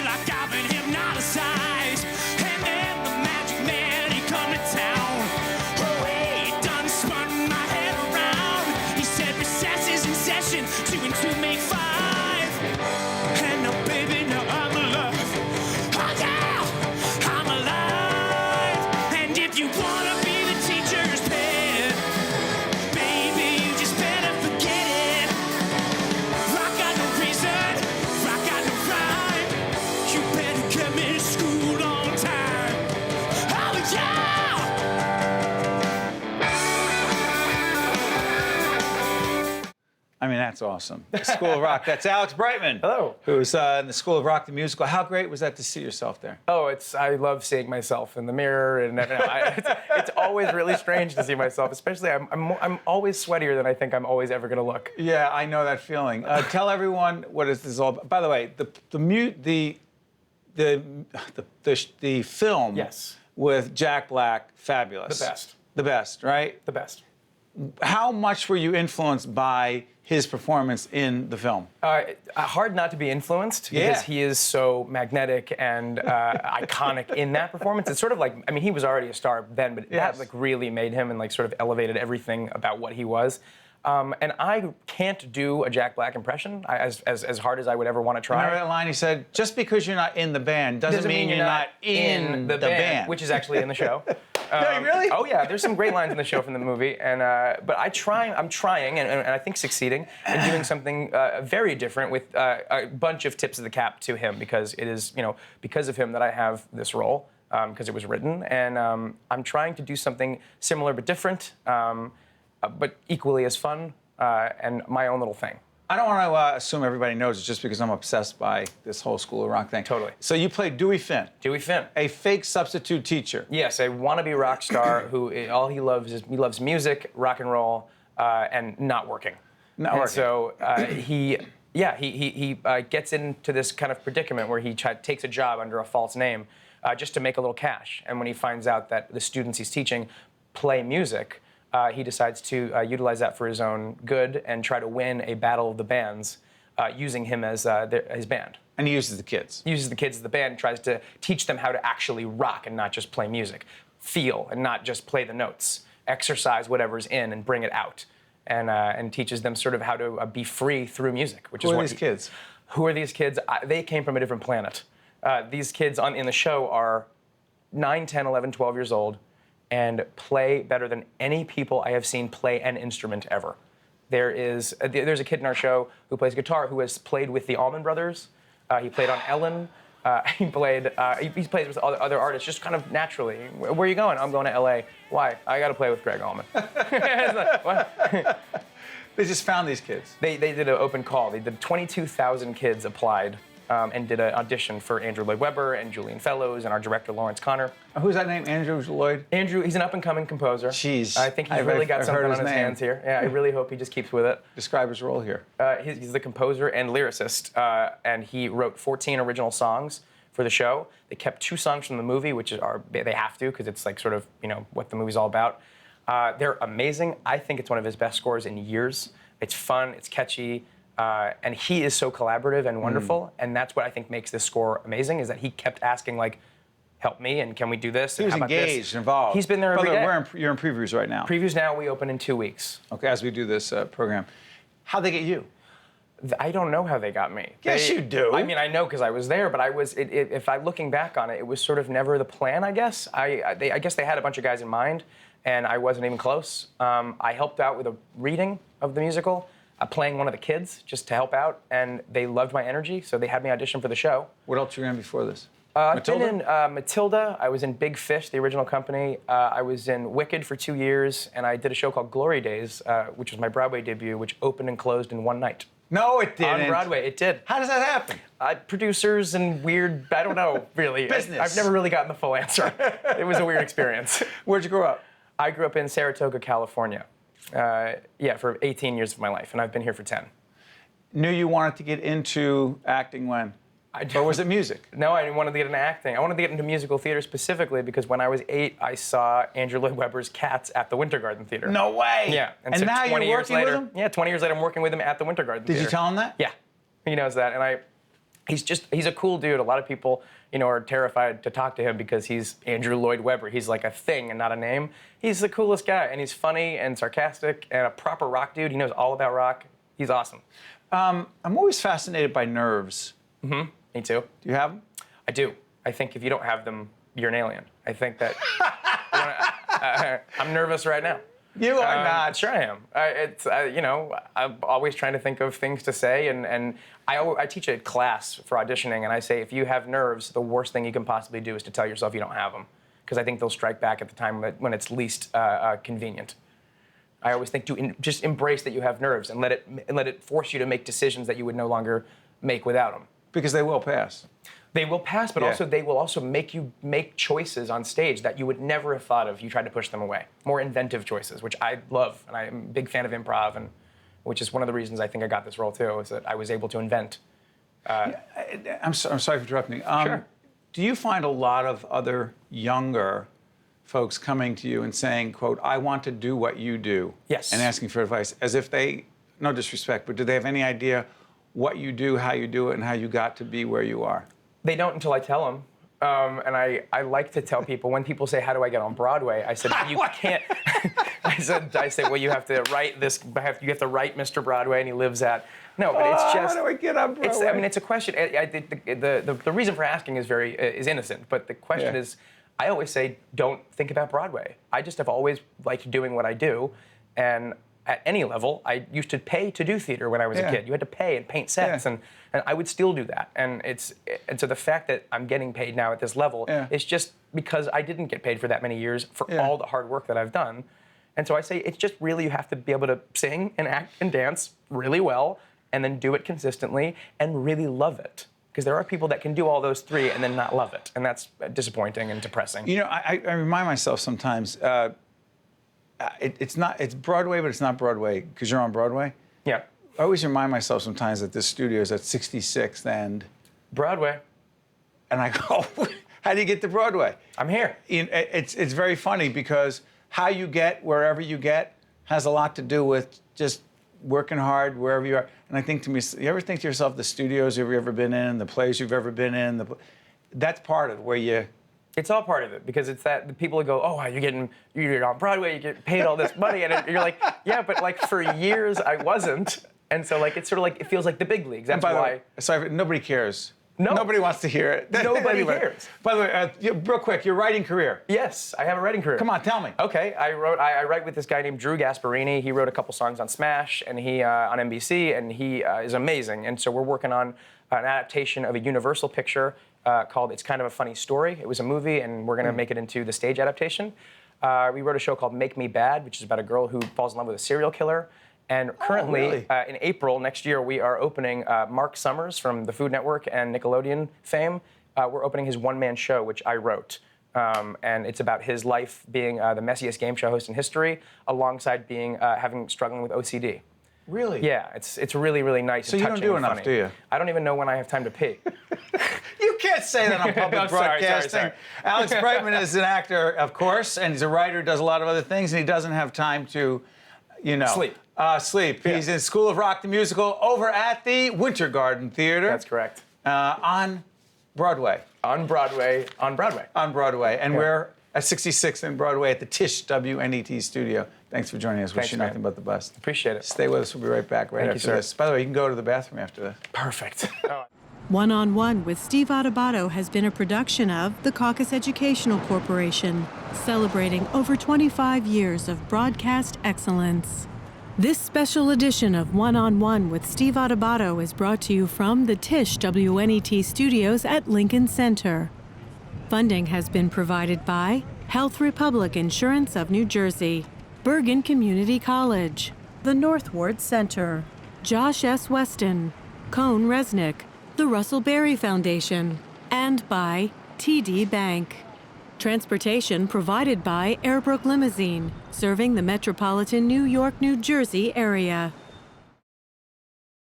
like I've been hypnotized. And then the magic man, he come to town. Oh, he done spun my head around. He said recess is in session, 2 and 2 make 5. And now, baby, now I'm alive. Oh, yeah, I'm alive. And if you wanna be the teacher's pet, baby, you just better forget it. I got no reason, I got no rhyme. You better get me to school on time. Oh, yeah! I mean, that's awesome. The School of Rock. That's Alex Brightman. Hello. Who's in the School of Rock, the musical. How great was that to see yourself there? Oh, I love seeing myself in the mirror, and it's always really strange to see myself. Especially, I'm always sweatier than I think I'm always ever gonna look. Yeah, I know that feeling. Tell everyone what is this all about. By the way, the film. Yes. With Jack Black, fabulous. The best. The best, right? The best. How much were you influenced by his performance in the film? Hard not to be influenced because he is so magnetic and iconic in that performance. It's sort of like, I mean, he was already a star then, but that like really made him and like sort of elevated everything about what he was. And I can't do a Jack Black impression as hard as I would ever want to try. Remember that line he said, just because you're not in the band doesn't mean you're not in the band. Which is actually in the show. No, really? Oh yeah, there's some great lines in the show from the movie, and but I'm trying, and I think succeeding, and doing something very different with a bunch of tips of the cap to him, because it is, because of him that I have this role, because it was written, and I'm trying to do something similar but different, but equally as fun, and my own little thing. I don't want to assume everybody knows it just because I'm obsessed by this whole School of Rock thing. Totally. So you played Dewey Finn. Dewey Finn. A fake substitute teacher. Yes, a wannabe rock star who all he loves music, rock and roll, and not working. So he gets into this kind of predicament where he takes a job under a false name just to make a little cash. And when he finds out that the students he's teaching play music, he decides to utilize that for his own good and try to win a battle of the bands using him as his band. And he uses the kids. Uses the kids as the band, tries to teach them how to actually rock and not just play music. Feel and not just play the notes. Exercise whatever's in and bring it out. And teaches them sort of how to be free through music. Who are these kids? Who are these kids? They came from a different planet. These kids in the show are 9, 10, 11, 12 years old, and play better than any people I have seen play an instrument ever. There's a kid in our show who plays guitar who has played with the Allman Brothers. He played on Ellen. He plays with other artists just kind of naturally. Where are you going? I'm going to L.A. Why? I got to play with Greg Allman. They just found these kids. They did an open call. They did 22,000 kids applied. And did an audition for Andrew Lloyd Weber and Julian Fellows and our director, Lawrence Connor. Who's that name, Andrew Lloyd? Andrew, he's an up-and-coming composer. Jeez. I think he's really got something on his hands here. Yeah, I really hope he just keeps with it. Describe his role here. He's the composer and lyricist, and he wrote 14 original songs for the show. They kept 2 songs from the movie, which they have to, because it's like sort of, what the movie's all about. They're amazing. I think it's one of his best scores in years. It's fun, it's catchy. And he is so collaborative and wonderful, and that's what I think makes this score amazing, is that he kept asking, like, help me, and can we do this? He was engaged, involved. He's been there every day. You're in previews right now. Previews now, we open in 2 weeks. Okay, as we do this program. How'd they get you? I don't know how they got me. Yes, you do. I mean, I know because I was there, but looking back on it, it was sort of never the plan, I guess. I guess they had a bunch of guys in mind, and I wasn't even close. I helped out with a reading of the musical, playing one of the kids just to help out, and they loved my energy, so they had me audition for the show. What else were you in before this? I've been in Matilda. I was in Big Fish, the original company. I was in Wicked for 2 years, and I did a show called Glory Days, which was my Broadway debut, which opened and closed in one night. No, it didn't. On Broadway, it did. How does that happen? Producers and weird, I don't know, really. Business. I've never really gotten the full answer. It was a weird experience. Where'd you grow up? I grew up in Saratoga, California. For 18 years of my life, and I've been here for 10. Knew you wanted to get into acting when? Or was it music? No, I didn't want to get into acting. I wanted to get into musical theater specifically because when I was 8, I saw Andrew Lloyd Webber's Cats at the Winter Garden Theater. No way! Yeah. And so now 20 you're years working later, with him? Yeah, 20 years later, I'm working with him at the Winter Garden Theater. Did you tell him that? Yeah. He knows that, and he's a cool dude. A lot of people, are terrified to talk to him because he's Andrew Lloyd Weber. He's like a thing and not a name. He's the coolest guy, and he's funny and sarcastic and a proper rock dude. He knows all about rock. He's awesome. I'm always fascinated by nerves. Mm-hmm. Me too. Do you have them? I do. I think if you don't have them, you're an alien. I think that I'm nervous right now. You are not. Sure I am. I'm always trying to think of things to say, and I teach a class for auditioning, and I say if you have nerves, the worst thing you can possibly do is to tell yourself you don't have them, because I think they'll strike back at the time when it's least convenient. I always think to just embrace that you have nerves and let it force you to make decisions that you would no longer make without them. Because they will pass. They will pass, but Yeah. also they will also make you make choices on stage that you would never have thought of if you tried to push them away. More inventive choices, which I love, and I'm a big fan of improv, and which is one of the reasons I think I got this role too, is that I was able to invent. I'm sorry for interrupting. Sure. Do you find a lot of other younger folks coming to you and saying, quote, I want to do what you do? Yes. And asking for advice, as if they, no disrespect, but do they have any idea what you do, how you do it, and how you got to be where you are? They don't until I tell them. And I like to tell people, when people say, how do I get on Broadway? I said, you can't. I say, well, you have to write this, you have to write Mr. Broadway, and he lives at. No, but it's just. How do I get on Broadway? It's a question. The reason for asking is innocent, but the question is, I always say, don't think about Broadway. I just have always liked doing what I do, and at any level, I used to pay to do theater when I was a kid. You had to pay and paint sets, and I would still do that. And so the fact that I'm getting paid now at this level is just because I didn't get paid for that many years for all the hard work that I've done. And so I say it's just really you have to be able to sing and act and dance really well, and then do it consistently and really love it. Because there are people that can do all those three and then not love it, and that's disappointing and depressing. I remind myself sometimes. It's Broadway, but it's not Broadway because you're on Broadway. Yeah. I always remind myself sometimes that this studio is at 66th and Broadway. And I go, how do you get to Broadway? I'm here. It's very funny because how you get wherever you get has a lot to do with just working hard wherever you are. And I think to me, you ever think to yourself, the studios you've ever been in, the plays you've ever been in, that's part of where you. It's all part of it, because it's that the people go, oh, you're on Broadway, you get paid all this money, and you're like, yeah, but like for years I wasn't, and so like it's sort of like it feels like the big leagues. That's why. Sorry, nobody cares. No. Nobody wants to hear it. Nobody cares. By the way, real quick, your writing career. Yes, I have a writing career. Come on, tell me. Okay, I write with this guy named Drew Gasparini. He wrote a couple songs on Smash and he on NBC, and he is amazing. And so we're working on an adaptation of a Universal picture called It's Kind of a Funny Story. It was a movie, and we're going to make it into the stage adaptation. We wrote a show called Make Me Bad, which is about a girl who falls in love with a serial killer. And currently, in April next year, we are opening Mark Summers from the Food Network and Nickelodeon fame. We're opening his one-man show, which I wrote. And it's about his life being the messiest game show host in history, alongside struggling with OCD. Really? Yeah, it's really, really nice. So and you don't touching do and enough, funny. do you? I don't even know when I have time to pee. You can't say that on public I'm sorry, broadcasting. sorry. Alex Brightman is an actor, of course, and he's a writer, does a lot of other things, and he doesn't have time to, Sleep. Sleep. Yeah. He's in School of Rock, the musical, over at the Winter Garden Theater. That's correct. On Broadway. On Broadway. On Broadway. And we're at 66th and Broadway at the Tisch WNET studio. Thanks for joining us. Wish you man. nothing but the best. Appreciate it. Stay with us. We'll be right back Thank you, after sir. this. By the way, you can go to the bathroom after this. Perfect. One on One with Steve Adubato has been a production of the Caucus Educational Corporation, celebrating over 25 years of broadcast excellence. This special edition of One on One with Steve Adubato is brought to you from the Tisch WNET studios at Lincoln Center. Funding has been provided by Health Republic Insurance of New Jersey, Bergen Community College, the North Ward Center, Josh S. Weston, Cone Resnick, the Russell Berry Foundation, and by TD Bank. Transportation provided by Airbrook Limousine, serving the metropolitan New York, New Jersey area.